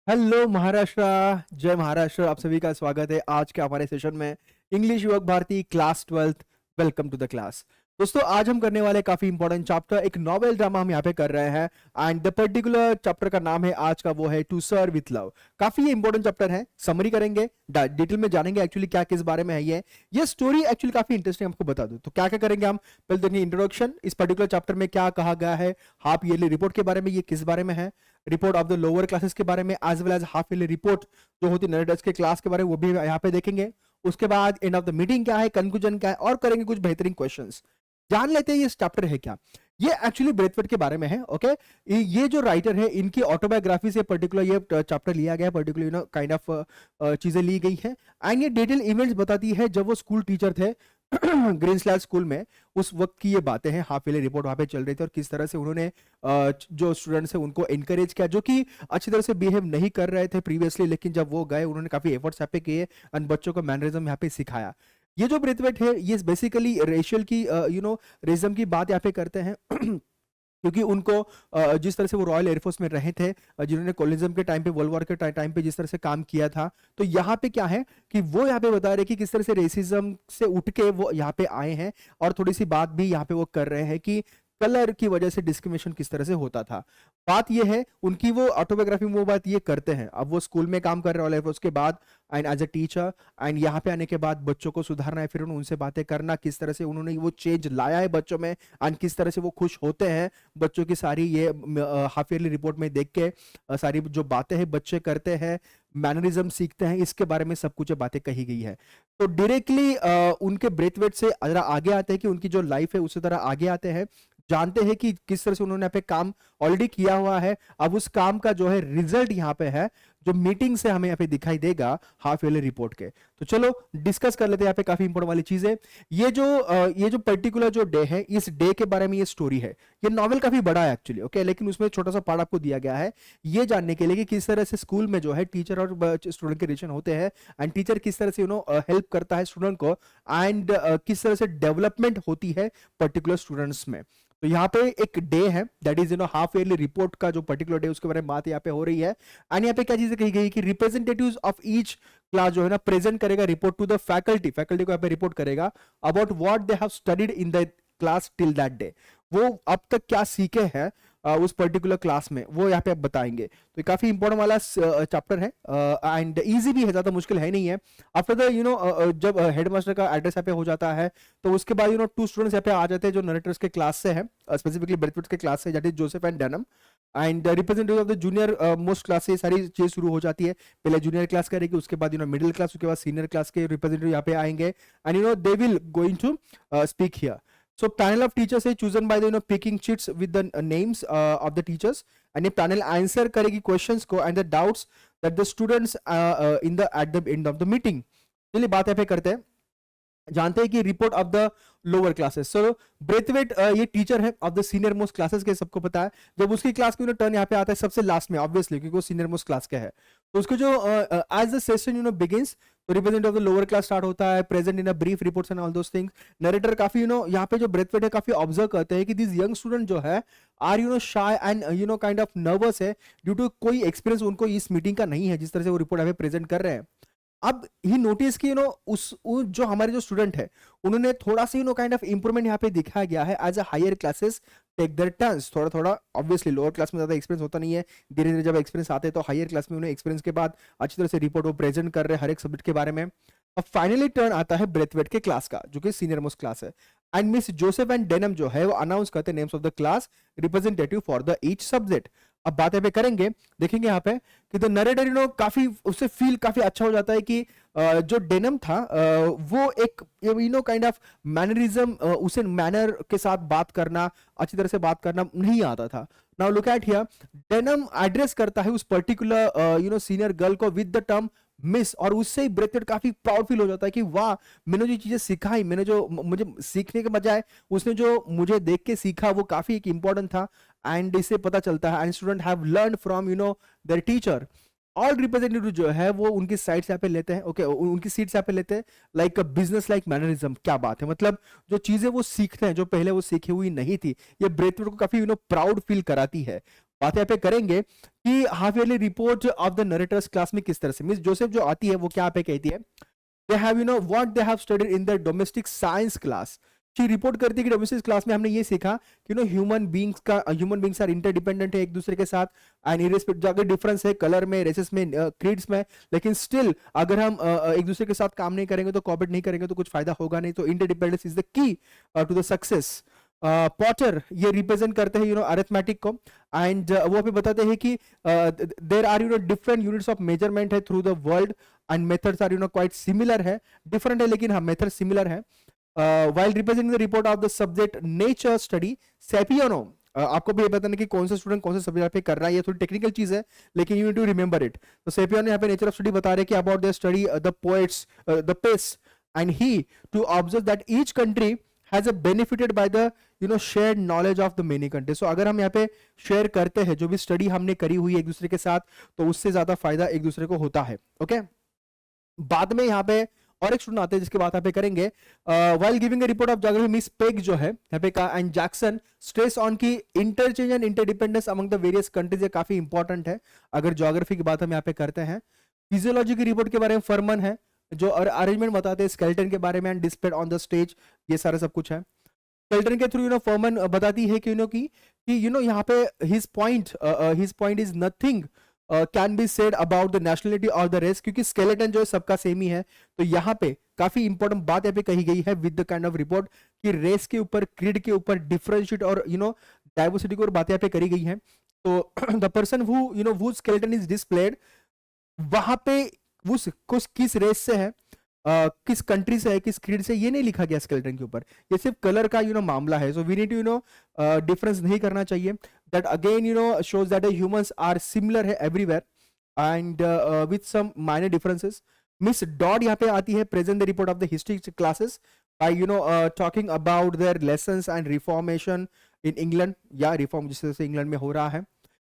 Hello Maharashtra. जय महाराष्ट्र। आप सभी का स्वागत है आज के हमारे सेशन में English Yuvak Bharati class 12th। Welcome to the class. दोस्तों आज हम करने वाले काफी इंपॉर्टेंट चैप्टर, एक नॉवेल ड्रामा हम यहाँ पे कर रहे हैं एंड द पर्टिकुलर चैप्टर का नाम है आज का वो है टू सर्व विथ लव। काफी इंपॉर्टेंट चैप्टर है, समरी करेंगे, डिटेल में जानेंगे एक्चुअली क्या किस बारे में है। ये स्टोरी एक्चुअली काफी इंटरेस्टिंग, आपको बता दूं तो क्या क्या करेंगे हम। पहले देखेंगे इंट्रोडक्शन, इस पर्टिकुलर चैप्टर में क्या कहा गया है, हाफ ईयरली रिपोर्ट के बारे में, ये किस बारे में है, report of the lower classes के बारे में, as well as half yearly report जो होती है नरेटर्स के क्लास के बारे में, वो भी यहाँ पे देखेंगे। उसके बाद एंड ऑफ द मीटिंग क्या है, कंक्लूजन क्या है, और करेंगे कुछ बेहतरीन क्वेश्चंस। जान लेते हैं ये चैप्टर है क्या। ये एक्चुअली ब्रेथवेट के बारे में है। ओके, ये जो राइटर है इनकी ऑटोबायोग्राफी से पर्टिकुलर ये चैप्टर लिया गया है, पर्टिकुलर काइंड ऑफ चीजें ली गई है एंड ये डिटेल इवेंट्स बताती है जब वो स्कूल टीचर थे ग्रीन स्लैब स्कूल में, उस वक्त की ये बातें हैं। हाफ ईयरली रिपोर्ट वहां पे चल रही थी और किस तरह से उन्होंने जो स्टूडेंट्स हैं उनको एनकरेज किया, जो कि अच्छी तरह से बिहेव नहीं कर रहे थे प्रीवियसली, लेकिन जब वो गए उन्होंने काफी एफर्ट्स यहाँ पे किए और बच्चों को मैनरिज्म यहाँ पे सिखाया। ये जो ब्रेथवेट है ये बेसिकली रेशियल की रेजम की बात यहाँ पे करते हैं क्योंकि उनको जिस तरह से वो रॉयल एयरफोर्स में रहे थे, जिन्होंने कोलिज्म के टाइम पे, वर्ल्ड वॉर के टाइम पे जिस तरह से काम किया था, तो यहाँ पे क्या है कि वो यहाँ पे बता रहे कि किस तरह से रेसिज्म से उठ के वो यहाँ पे आए हैं और थोड़ी सी बात भी यहाँ पे वो कर रहे हैं कि कलर की वजह से डिस्क्रिमिनेशन किस तरह से होता था। बात ये है उनकी, वो ऑटोबायोग्राफी में वो बात ये करते हैं। अब वो स्कूल में काम कर रहे रॉयल एयरफोर्स के बाद and as a teacher and यहाँ पे आने के बाद बच्चों को सुधारना है, फिर उनसे बातें करना, किस तरह से उन्होंने वो चेंज लाया है बच्चों में एंड किस तरह से वो खुश होते हैं बच्चों की सारी ये हाफ ईयरली रिपोर्ट में देख के सारी जो बातें हैं बच्चे करते हैं, मैनरिज्म सीखते हैं, इसके बारे में सब कुछ बातें कही गई है। तो डायरेक्टली उनके ब्रेथवेट से जरा आगे आते हैं कि उनकी जो लाइफ है उसी तरह आगे आते हैं, जानते हैं कि किस तरह से उन्होंने यहाँ पे काम ऑलरेडी किया हुआ है। अब उस काम का जो है रिजल्ट यहाँ पे है, जो मीटिंग से हमें यहाँ पे दिखाई देगा हाफ ईयरली रिपोर्ट के। तो चलो डिस्कस कर लेते हैं यहाँ पे काफी इंपॉर्टेंट वाली चीजें। ये जो पर्टिकुलर जो डे है, इस डे के बारे में ये स्टोरी है। ये नॉवेल काफी बड़ा है एक्चुअली, ओके, लेकिन उसमें छोटा सा पार्ट आपको दिया गया है ये जानने के लिए कि किस तरह से स्कूल में जो है टीचर और स्टूडेंट के रिलेशन होते हैं एंड टीचर किस तरह से हेल्प करता है स्टूडेंट को एंड किस तरह से डेवलपमेंट होती है पर्टिकुलर स्टूडेंट्स में। तो यहाँ पे एक डे है that is half yearly report का जो पर्टिकुलर डे, उसके बारे में बात यहाँ पे हो रही है। एंड यहाँ पे क्या चीजें कही गई कि रिप्रेजेंटेटिव्स ऑफ ईच क्लास जो है ना प्रेजेंट करेगा report to the faculty, faculty को यहाँ पे रिपोर्ट करेगा about what they have studied in the class till that day. वो अब तक क्या सीखे हैं उस पर्टिकुलर क्लास में, वो यहाँ पे आप बताएंगे। तो ये काफी इंपॉर्टेंट वाला चैप्टर है एंड इजी भी है, ज्यादा मुश्किल है नहीं है। आफ्टर द जब हेडमास्टर का एड्रेस यहाँ पे हो जाता है तो उसके बाद टू स्टूडेंट्स यहाँ पे आ जाते हैं जो नरेटर्स के क्लास से है, स्पेसिफिकली ब्रेथवेट के क्लास से, that is Joseph and denim and representative of the junior most class से सारी चीज शुरू हो जाती है। पहले जूनियर क्लास करेगी, उसके बाद मिडिल क्लास, उसके बाद सीनियर क्लास के रिप्रेजेंटेटिव यहाँ पे आएंगे and they will going to speak here. So panel of teachers is chosen by the picking sheets with the names of the teachers, and ये panel answer करेगी questions को and the doubts that the students in the at the end of the meeting। चलिए बात यहाँ पे करते हैं, जानते हैं कि report of the lower classes. So Braithwaite ये टीचर है of the senior most classes के, सबको पता है। जब उसकी क्लास की टर्न यहाँ पे आता है सबसे लास्ट में, ऑब्वियसली क्योंकि वो सीनियर मोस्ट क्लास का है, तो उसके जो एज द सेशन बिगिंस, तो representative of the lower class start होता है, present in a brief reports and all those things. Narrator काफी यहाँ पे जो ब्रेथवेट है काफी ऑब्जर्व करते हैं कि दिस यंग स्टूडेंट जो है are shy and kind of nervous है ड्यू टू कोई एक्सपीरियंस उनको इस मीटिंग का नहीं है, जिस तरह से वो रिपोर्ट यहाँ पे प्रेजेंट कर रहे हैं। अब ही नोटिस कि जो हमारे जो स्टूडेंट है उन्होंने थोड़ा सा काइंड ऑफ इंप्रूवमेंट यहाँ पे दिखाया गया है as a higher classes take their turns. थोड़ा थोड़ा ऑब्वियसली लोअर क्लास में ज्यादा एक्सपीरियंस होता नहीं है, धीरे धीरे जब एक्सपीरियंस आते हैं तो हायर क्लास में उन्हें एक्सपीरियंस के बाद अच्छी तरह से रिपोर्ट वो प्रेजेंट कर रहे हैं हर एक सब्जेक्ट के बारे में। अब फाइनली टर्न आता है ब्रेथवेट के क्लास का, जो कि सीनियर मोस्ट क्लास है and miss Joseph and denim जो है वो अनाउंस करते हैं names of the class representative for the each subject. अब बात यहाँ पे करेंगे, देखेंगे यहाँ पे कि द नरेटर काफी उससे फील काफी अच्छा हो जाता है कि जो डेनम था वो एक काइंड ऑफ मैनरिज्म, उसे मैनर के साथ बात करना, अच्छी तरह से बात करना नहीं आता था। Now look at here, denim address करता है उस पर्टिकुलर सीनियर गर्ल को विद द टर्म मिस, और उससे ही ब्रेथवेट काफी प्राउड फील हो जाता है कि वाह, मैंने जो चीजें सिखाई, मैंने जो मुझे सीखने के बजाय उसने जो मुझे देख के सीखा वो काफी एक इंपॉर्टेंट था एंड इससे पता चलता है and student have learn from there teacher. All representative जो है वो उनकी साइड यहाँ पे लेते हैं, ओके, उनकी सीट्स यहाँ पे लेते हैं लाइक बिजनेस लाइक मैनरिज्म। क्या बात है, मतलब जो चीजें वो सीखते हैं जो पहले वो सीखी हुई नहीं थी, ये ब्रेथवेट को काफी प्राउड फील कराती है। बात यहाँ पे करेंगे कि half yearly report of the narrator's class में किस तरह से मिस जोसेफ जो आती है वो क्या पे कहती है, they have what they have studied in the domestic science class. She report करती है कि डोमेस्टिक क्लास में हमने ये सीखा कि ह्यूमन बींग्स आर इंटरडिपेंडेंट है एक दूसरे के साथ, एंड इरेस्पेक्टिव अगर डिफरेंस है कलर में, रेसेस में, क्रीड्स में, लेकिन स्टिल अगर हम एक दूसरे के साथ काम नहीं करेंगे तो कॉपरेट नहीं करेंगे तो कुछ फायदा होगा नहीं। तो interdependence is the key to the success. Potter ये रिप्रेजेंट करते हैं अरिथमेटिक को, एंड वो हमें बताते हैं कि there are different units of measurement है through the world, and methods are quite similar है, डिफरेंट है लेकिन हाँ मेथड सिमिलर है। while representing the report of the subject nature study, Sapiono, आपको भी ये बताना कि कौन सा स्टूडेंट कौन सा सब्जेक्ट पे कर रहा है, ये थोड़ी टेक्निकल चीज है लेकिन you need to remember it. तो सेपियन यहाँ पे नेचर ऑफ स्टडी बता रहे कि about the study the poets the pace, and he to observe that each country has a benefited by the shared knowledge of the many country. So अगर हम यहाँ पे शेयर करते हैं जो भी स्टडी हमने करी हुई है एक दूसरे के साथ, तो उससे ज्यादा फायदा एक दूसरे को होता है। ओके बाद में यहाँ पे और एक स्टूडेंट आते हैं जिसके बात यहाँ पे करेंगे। While giving a report of geography miss peg जो है यहाँ पे कहा, एंड जैक्सन स्ट्रेस ऑन की interchange and interdependence among the various countries, ये काफी इंपॉर्टेंट है अगर ज्योग्राफी की बात हम यहाँ पे करते हैं। फिजियोलॉजी की रिपोर्ट के बारे में फरमन है जो अरेंजमेंट बताते हैं स्केलेटन के बारे में, and displayed on the stage, ये सारा सब कुछ है। स्केलेटन के थ्रू फरमन बताती है कि यहाँ पे his point is nothing can be said about the nationality और द रेस, क्योंकि स्केलेटन जो है सबका सेम ही है। तो यहाँ पे काफी इंपॉर्टेंट बात यहाँ पे कही गई है with the kind of report कि रेस के ऊपर, क्रीड के ऊपर, डिफरेंशिएट और डाइवर्सिटी के ऊपर बातें यहाँ पे करी गई हैं। तो the person who skeleton is displayed, वहां पे वो किस रेस से है, किस कंट्री से है, किस क्रीड से, ये नहीं लिखा गया स्केलेटन के ऊपर, ये सिर्फ कलर का मामला है। So we need to difference नहीं करना चाहिए। That again shows that the humans are similar है everywhere and with some minor differences. Miss Dodd यहाँ पे आती है present the report of the history classes by talking about their lessons and reformation in England, या reform जिस तरह से England में हो रहा है।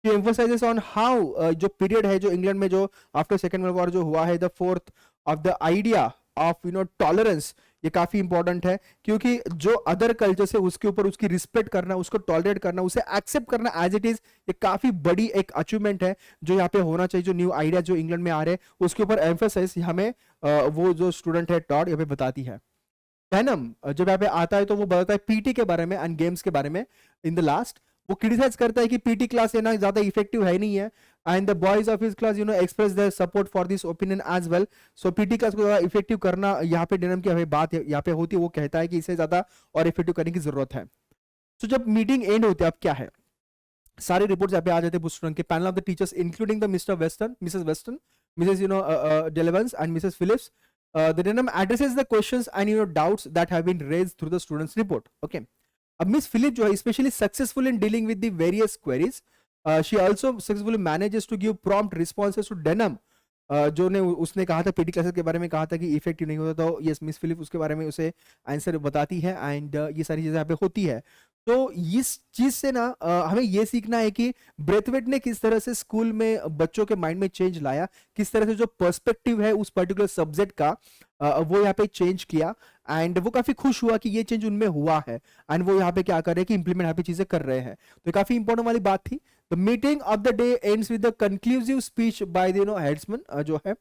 She emphasizes on how जो पीरियड है जो इंग्लैंड में जो आफ्टर सेकेंड वर्ल्ड वॉर जो हुआ है, the fourth of the idea of tolerance, ये काफी इंपॉर्टेंट है क्योंकि जो अदर कल्चर से उसके ऊपर उसकी रिस्पेक्ट करना, उसको टॉलरेट करना, उसे एक्सेप्ट करना एज इट इज, ये काफी बड़ी एक अचीवमेंट है जो यहाँ पे होना चाहिए। जो न्यू आइडिया जो इंग्लैंड में आ रहे हैं उसके ऊपर एम्फेसाइज हमें वो जो स्टूडेंट है टॉड यहाँ पे बताती है। पैनम जब यहाँ पे आता है तो वो बताता है पीटी के बारे में एंड गेम्स के बारे में। इन द लास्ट वो क्रिटिसाइज करता है कि पीटी क्लास है ना ज्यादा इफेक्टिव है नहीं है, and the boys of his class express their support for this opinion as well. So PT class को ज्यादा इफेक्टिव करना यहाँ पे डेनम की हमें बात यहाँ पे होती है, वो कहता है कि इसे ज्यादा और इफेक्टिव करने की जरूरत है। सो जब मीटिंग एंड होती है अब क्या है, सारी रिपोर्ट्स यहाँ पे आ जाते हैं स्टूडेंट के। Panel of the teachers including the Mr Western, Mrs Western, Mrs Delevens and Mrs Phillips, the denim addresses the questions and doubts that have been raised through the students report. Okay, अब miss Philip जो है especially successful in dealing with the various queries. She also successfully manages to give prompt responses to Denham, जो ने उसने कहा था PT classes के बारे में कहा था कि इफेक्टिव नहीं होता, तो यस मिस फिलिप उसके बारे में उसे आंसर बताती है, एंड ये सारी चीजें यहाँ पे होती है। तो इस चीज से ना हमें ये सीखना है कि ब्रेथवेट ने किस तरह से स्कूल में बच्चों के माइंड में चेंज लाया, किस तरह से जो पर्सपेक्टिव है उस पर्टिकुलर सब्जेक्ट का वो यहाँ पे चेंज किया, एंड वो काफी खुश हुआ कि ये चेंज उनमें हुआ है, एंड वो यहाँ पे क्या कर रहे हैं कि इंप्लीमेंट यहाँ पे चीजें कर रहे हैं। तो काफी इंपॉर्टेंट वाली बात थी। The meeting of the day ends with the conclusive speech by the headsman जो है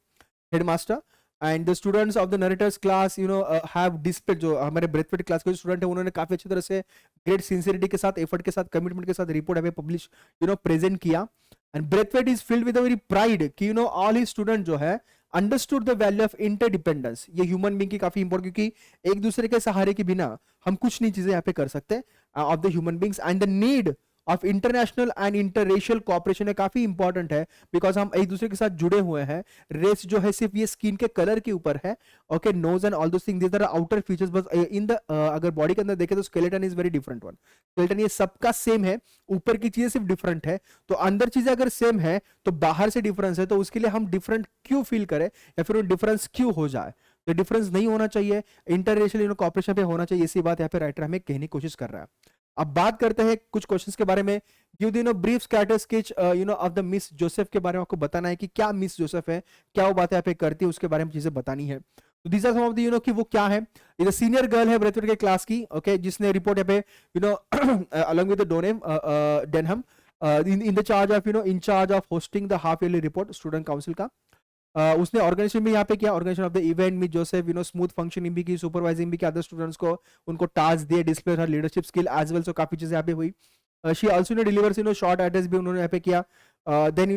headmaster, and the students of the narrator's class have displayed, जो हमारे ब्रेथवेट क्लास के स्टूडेंट है उन्होंने काफी अच्छी तरह से ग्रेट सिंसियरिटी के साथ, एफर्ट के साथ, कमिटमेंट के साथ रिपोर्ट हमें पब्लिश प्रेजेंट किया। And Braithwaite is filled with a very pride कि ऑल ही स्टूडेंट जो है understood the value of interdependence. ये ह्यूमन बीइंग की काफी इंपॉर्टेंट, क्योंकि एक दूसरे के सहारे के बिना हम कुछ नहीं चीजें यहाँ पे कर सकते of the human beings, and the need of international and interracial cooperation है, काफी इंपॉर्टेंट है बिकॉज हम एक दूसरे के साथ जुड़े हुए हैं। रेस जो है सिर्फ ये स्किन के कलर के ऊपर है, okay, nose and all those things these are outer features, बस इन द अगर बॉडी के अंदर देखें तो skeleton is very different one. Skeleton ये सबका सेम है, ऊपर की चीजें सिर्फ डिफरेंट है, तो अंदर चीजें अगर सेम है तो बाहर से डिफरेंस है, तो उसके लिए हम डिफरेंट क्यों फील करें या फिर डिफरेंस क्यों हो जाए, तो डिफरेंस नहीं होना चाहिए, इंटररेशियल कोऑपरेशन पे होना चाहिए। इसी बात यहाँ पे राइटर हमें कहने की कोशिश कर रहा है। अब बात करते हैं कुछ क्वेश्चंस के बारे में। Give brief scatter sketch of the miss Joseph के बारे में आपको बताना है कि क्या मिस जोसेफ है, क्या वो बातें यहाँ पे करती है, उसके बारे में चीजें बतानी है। तो these are some of the कि वो क्या है। ये सीनियर गर्ल है ब्रेथवेट के क्लास की, ओके, जिसने रिपोर्ट यहाँ पे along with Denham in the charge of in charge of hosting the half yearly report student council का। उसने ऑर्गेनाइजेशन में यहाँ पे किया, ऑर्गेनाइजेशन ऑफ द इवेंट में जोसेफ स्मूथ फंक्शनिंग भी की, सुपरवाइजिंग भी किया अदर स्टूडेंट्स को, उनको टास्क दिए, display her leadership skill as well. So काफी चीजें यहाँ पे हुई। She also delivers short address भी उन्होंने यहाँ पे किया। Then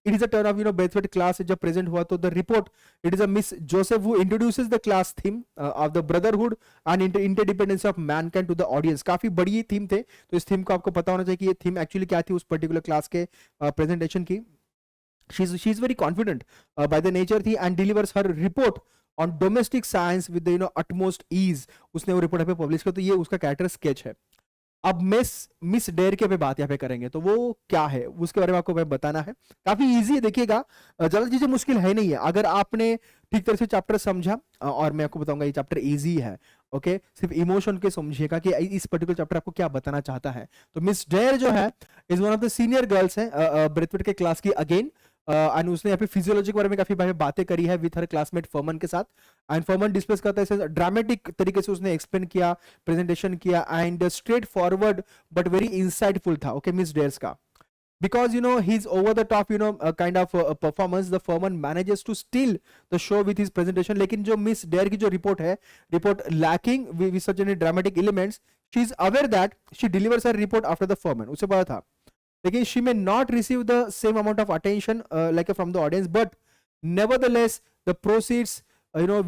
it is a turn of Braithwaite class जब प्रेजेंट हुआ तो the report it is a Miss Joseph who introduces the class theme of the brotherhood and interdependence of mankind to the audience. काफी बड़ी theme थे, तो इस theme को आपको पता होना चाहिए कि ये थीम एक्चुअली क्या थी उस पर्टिकुलर क्लास के प्रेजेंटेशन की। She's very confident by the nature थी and delivers her report on domestic science with the utmost ease। उसने वो रिपोर्ट पे पब्लिश किया, तो ये उसका कैरेक्टर स्केच है। अब मिस डेयर के पे बात यहाँ पे करेंगे, तो वो क्या है उसके बारे में आपको मैं बताना है। काफी इजी है, देखिएगा ज्यादा चीजें मुश्किल है नहीं है अगर आपने ठीक तरह से चैप्टर समझा। और मैं आपको बताऊंगा ये चैप्टर इजी है। ओके, सिर्फ इमोशन के समझिएगा कि इस पर्टिकुलर चैप्टर आपको क्या बताना चाहता है। तो मिस डेयर जो है is one of the senior girls है ब्रेथवेट के क्लास की अगेन। एंड उसने यहाँ पे फिजियोलॉजी के बारे में काफी बातें करी है विथ हर क्लासमेट फर्मन के साथ। एंड फर्मन डिस्कस करता है ड्रामेटिक तरीके से उसने एक्सप्लेन किया, प्रेजेंटेशन किया and straight forward but very insightful था। ओके, मिस डेयर्स का because he's over the top kind of performance, the Furman manages to steal the show with his presentation। लेकिन जो मिस डेयर की जो report है, report lacking with such any dramatic elements, she is aware that she delivers her report after the Furman। उसे पता था, लेकिन she may not receive the same amount of attention like from the audience, but nevertheless the proceeds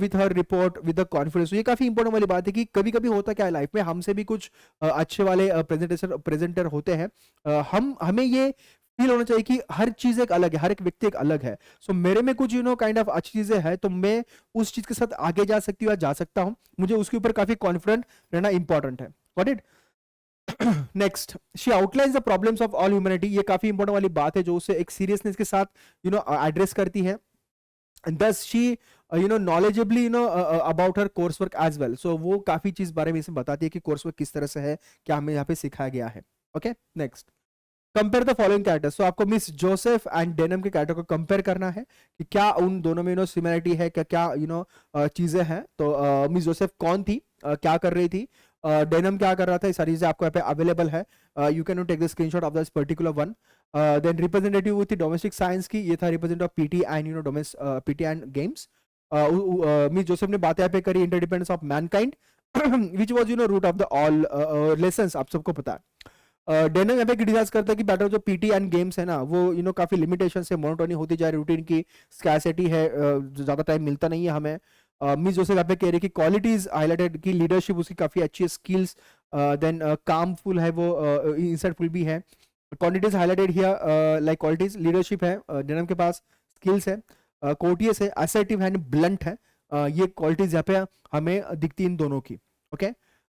with her report with the confidence। तो ये काफी important वाली बात है कि कभी कभी होता क्या है लाइफ में, हमसे भी कुछ अच्छे वाले प्रेजेंटर होते हैं। हमें ये फील होना चाहिए कि हर चीज एक अलग है, हर एक व्यक्ति एक अलग है। सो मेरे में कुछ काइंड ऑफ अच्छी चीजें हैं, तो मैं उस चीज के साथ आगे जा सकती हूँ या जा सकता हूँ। मुझे उसके ऊपर काफी कॉन्फिडेंट रहना इंपॉर्टेंट है। Got it? Next, she outlines the problems of all humanity. ये काफी इंपॉर्टेंट वाली बात है जो उसे एक सीरियसनेस के साथ एड्रेस करती है। and thus she knowledgeably about her coursework as well। so वो काफी चीज बारे में इसे बताती है कि कोर्सवर्क किस तरह से है, क्या हमें यहाँ पे सिखाया गया है। Okay, next, compare the following characters. तो आपको मिस जोसेफ एंड डेनम के कैरेक्टर को कंपेयर करना है कि क्या उन दोनों में सिमिलरिटी है, क्या क्या चीजें हैं। तो मिस जोसेफ कौन थी, क्या कर रही थी, डेनम क्या कर रहा था, ये सारी चीजें आपको यहाँ पे अवेलेबल है। You can take the screenshot of this particular one. Then representative with domestic science की, ये था representative of PT and PT and games. Miss Joseph ने बातें यहाँ पे करी interdependence of mankind which was root of the all lessons, आप सबको पता है। डेनम यहाँ पे क्रिटिसाइज करता है कि बेटर जो पीटी एंड गेम्स है ना वो काफी लिमिटेशन से मोनोटोनी होती जा रही, रूटीन की स्कैसिटी है, ज्यादा टाइम मिलता नहीं है हमें। मिस जोसेफ यहाँ पे कह रही कि क्वालिटीज हाईलाइटेड की, लीडरशिप उसकी काफी अच्छी है, स्किल्स देन कामफुल है, वो इंसाइटफुल भी है। Quantities highlighted here like qualities, leadership है डेनम के पास, स्किल्स है, कोर्टियस है, असर्टिव है, ब्लंट है। ये क्वालिटीज यहाँ पे हमें दिखती इन दोनों की। ओके,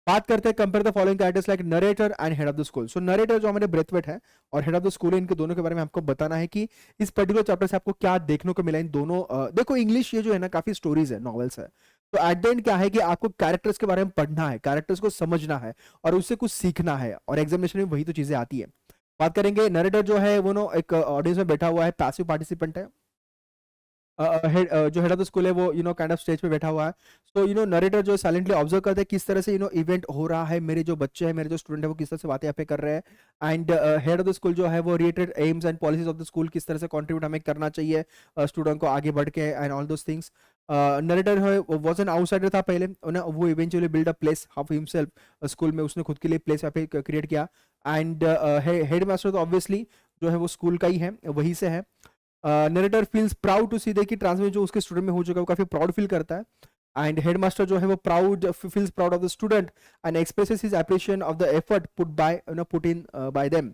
बात करते हैं compare the following characters like narrator and head of the school. So narrator जो हमारे ब्रेथवेट है और हेड ऑफ द स्कूल है, इनके दोनों के बारे में आपको बताना है कि इस पर्टिकुलर चैप्टर से आपको क्या देखने को मिला इन दोनों। देखो इंग्लिश ये जो है ना काफी स्टोरीज है, नॉवेल्स है, तो एट द एंड क्या है कि आपको कैरेक्टर्स के बारे में पढ़ना है, कैरेक्टर्स को समझना है और उससे कुछ सीखना है, और एग्जामिनेशन में वही तो चीजें आती है। बात करेंगे नरेटर जो है वो एक ऑडियंस में बैठा हुआ है, पैसिव पार्टिसिपेंट है। जो हेड ऑफ द स्कूल है वो काइंड ऑफ स्टेज पे बैठा हुआ है। सो नरेटर जो साइलेंटली ऑब्जर्व करते हैं किस तरह से इवेंट हो रहा है, मेरे जो बच्चे हैं, मेरे जो स्टूडेंट है वो किस तरह से बातें यहाँ पे कर रहे हैं। And head of the school जो है वो related AIIMS and policies of the school, किस तरह से कंट्रीब्यूट हमें करना चाहिए स्टूडेंट को आगे बढ़ के and all those things. Narrator है वाज एन आउटसाइडर था पहले, वो eventually build a place of himself school में, उसने खुद के लिए प्लेस यहाँ पे क्रिएट किया। एंड हेड मास्टर तो ऑब्वियसली जो है वो स्कूल का ही है, वहीं से है। नरेटर फील्स प्राउड टू सी दे कि ट्रांसफर जो उसके स्टूडेंट में हो चुका है वो काफी प्राउड फील करता है। एंड हेडमास्टर जो है वो feels proud of the student and expresses his appreciation of the effort put in by them.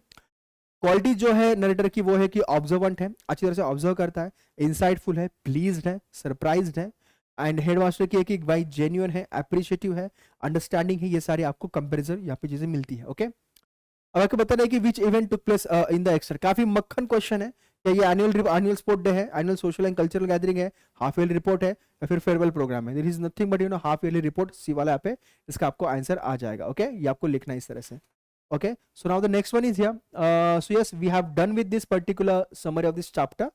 Quality जो है नरेटर की वो है कि ऑब्जर्वेंट है, अच्छी तरह से ऑब्जर्व करता है, इंसाइटफुल है, प्लीज्ड है, सरप्राइज्ड है। एंड हेडमास्टर की है कि भाई जेन्युइन है, एप्रिशिएटिव है, अंडरस्टैंडिंग है। ये सारी आपको कंपेरिजन यहाँ पे चीजें मिलती है। ओके, अब आपको बताना है कि which event took place in the extract. काफी मक्खन क्वेश्चन है, क्या ये एनुअल स्पोर्ट डे है, annual social and cultural gathering है, हाफ ईयरली रिपोर्ट है, या फिर फेयरवेल प्रोग्राम है। There is nothing but half yearly report, see वाला यहाँ पे इसका आपको आंसर आ जाएगा। ओके, ये आपको लिखना है इस तरह से। Okay, so now the next one is here. So yes, we have done with this particular summary of this chapter.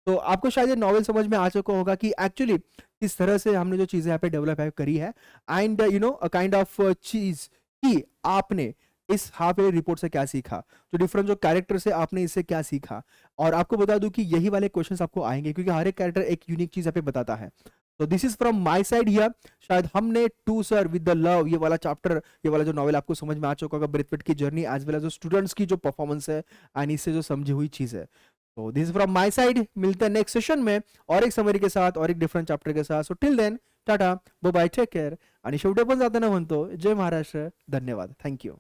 तो आपको शायद ये नॉवेल समझ में आ चुका होगा कि एक्चुअली किस तरह से हमने जो चीजें यहाँ पे डेवलप करी है, एंड अ काइंड ऑफ चीज कि आपने इस हाफ ईयरली रिपोर्ट से क्या सीखा, जो डिफरेंट जो कैरेक्टर से आपने इससे क्या सीखा। और आपको बता दूं कि यही वाले क्वेश्चंस आपको आएंगे क्योंकि हर एक कैरेक्टर एक यूनिक चीज यहाँ पे बताता है। तो this is from my side here. शायद हमने to sir with the love ये वाला चैप्टर, ये वाला जो नॉवेल आपको समझ में आ चुका होगा, ब्रेथवेट की जर्नी एज वेल एज जो स्टूडेंट्स की जो परफॉर्मेंस है एंड इससे जो समझी हुई चीज है। तो this is from my side. मिलते हैं नेक्स्ट सेशन में और एक समरी के साथ और एक डिफरेंट चॅप्टर के साथ। So till then tata bye bye, take care. आणि शेवटी पण जाताना म्हणतो जय महाराष्ट्र, धन्यवाद, थँक्यू।